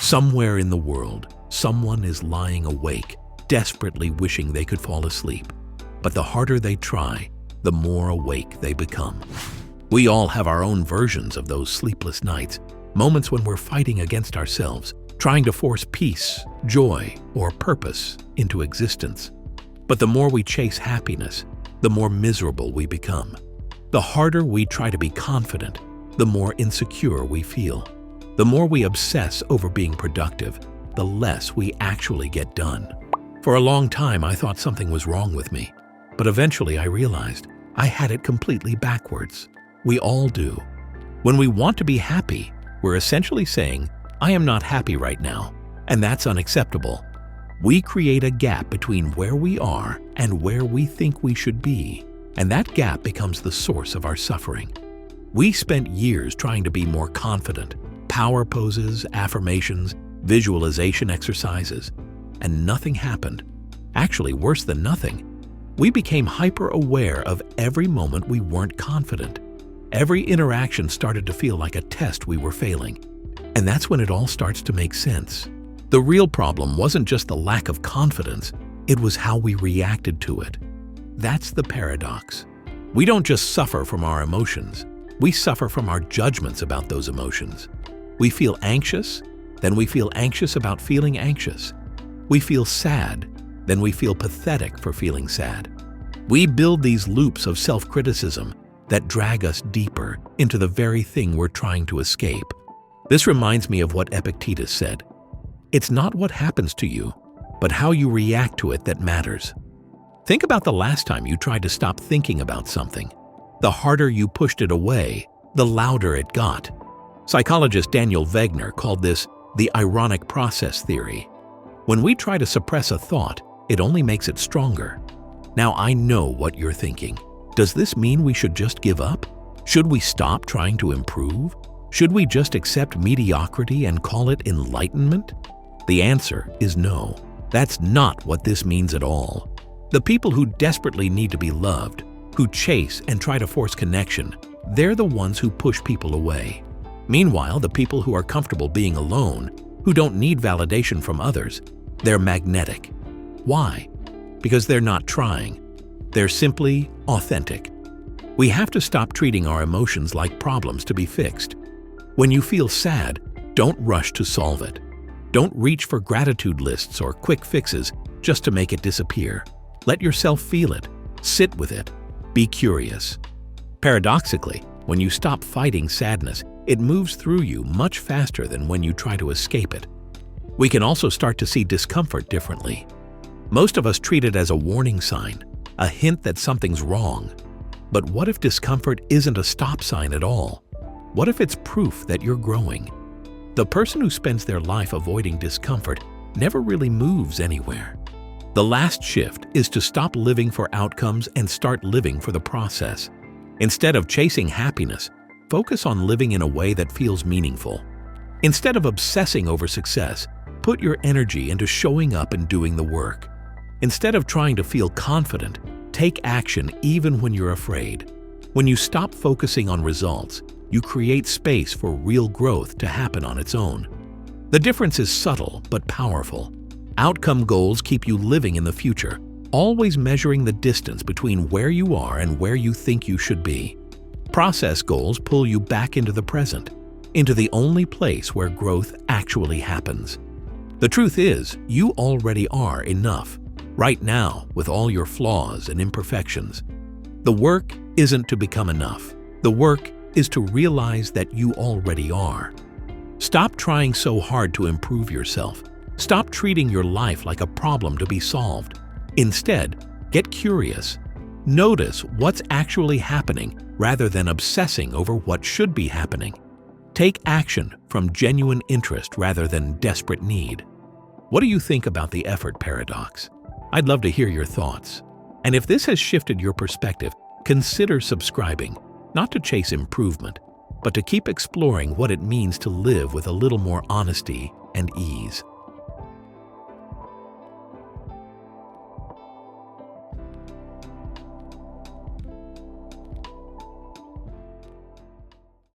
Somewhere in the world, someone is lying awake, desperately wishing they could fall asleep. But the harder they try, the more awake they become. We all have our own versions of those sleepless nights, moments when we're fighting against ourselves, trying to force peace, joy, or purpose into existence. But the more we chase happiness, the more miserable we become. The harder we try to be confident, the more insecure we feel. The more we obsess over being productive, the less we actually get done. For a long time, I thought something was wrong with me, but eventually I realized I had it completely backwards. We all do. When we want to be happy, we're essentially saying, I am not happy right now, and that's unacceptable. We create a gap between where we are and where we think we should be, and that gap becomes the source of our suffering. We spent years trying to be more confident, power poses, affirmations, visualization exercises, and nothing happened. Actually, worse than nothing. We became hyper-aware of every moment we weren't confident. Every interaction started to feel like a test we were failing. And that's when it all starts to make sense. The real problem wasn't just the lack of confidence, it was how we reacted to it. That's the paradox. We don't just suffer from our emotions, we suffer from our judgments about those emotions. We feel anxious, then we feel anxious about feeling anxious. We feel sad, then we feel pathetic for feeling sad. We build these loops of self-criticism that drag us deeper into the very thing we're trying to escape. This reminds me of what Epictetus said. It's not what happens to you, but how you react to it that matters. Think about the last time you tried to stop thinking about something. The harder you pushed it away, the louder it got. Psychologist Daniel Wegner called this the ironic process theory. When we try to suppress a thought, it only makes it stronger. Now I know what you're thinking. Does this mean we should just give up? Should we stop trying to improve? Should we just accept mediocrity and call it enlightenment? The answer is no. That's not what this means at all. The people who desperately need to be loved, who chase and try to force connection, they're the ones who push people away. Meanwhile, the people who are comfortable being alone, who don't need validation from others, they're magnetic. Why? Because they're not trying. They're simply authentic. We have to stop treating our emotions like problems to be fixed. When you feel sad, don't rush to solve it. Don't reach for gratitude lists or quick fixes just to make it disappear. Let yourself feel it. Sit with it. Be curious. Paradoxically, when you stop fighting sadness, it moves through you much faster than when you try to escape it. We can also start to see discomfort differently. Most of us treat it as a warning sign, a hint that something's wrong. But what if discomfort isn't a stop sign at all? What if it's proof that you're growing? The person who spends their life avoiding discomfort never really moves anywhere. The last shift is to stop living for outcomes and start living for the process. Instead of chasing happiness, focus on living in a way that feels meaningful. Instead of obsessing over success, put your energy into showing up and doing the work. Instead of trying to feel confident, take action even when you're afraid. When you stop focusing on results, you create space for real growth to happen on its own. The difference is subtle but powerful. Outcome goals keep you living in the future, always measuring the distance between where you are and where you think you should be. Process goals pull you back into the present, into the only place where growth actually happens. The truth is, you already are enough, right now, with all your flaws and imperfections. The work isn't to become enough. The work is to realize that you already are. Stop trying so hard to improve yourself. Stop treating your life like a problem to be solved. Instead, get curious. Notice what's actually happening rather than obsessing over what should be happening. Take action from genuine interest rather than desperate need. What do you think about the effort paradox? I'd love to hear your thoughts. And if this has shifted your perspective, consider subscribing, not to chase improvement, but to keep exploring what it means to live with a little more honesty and ease.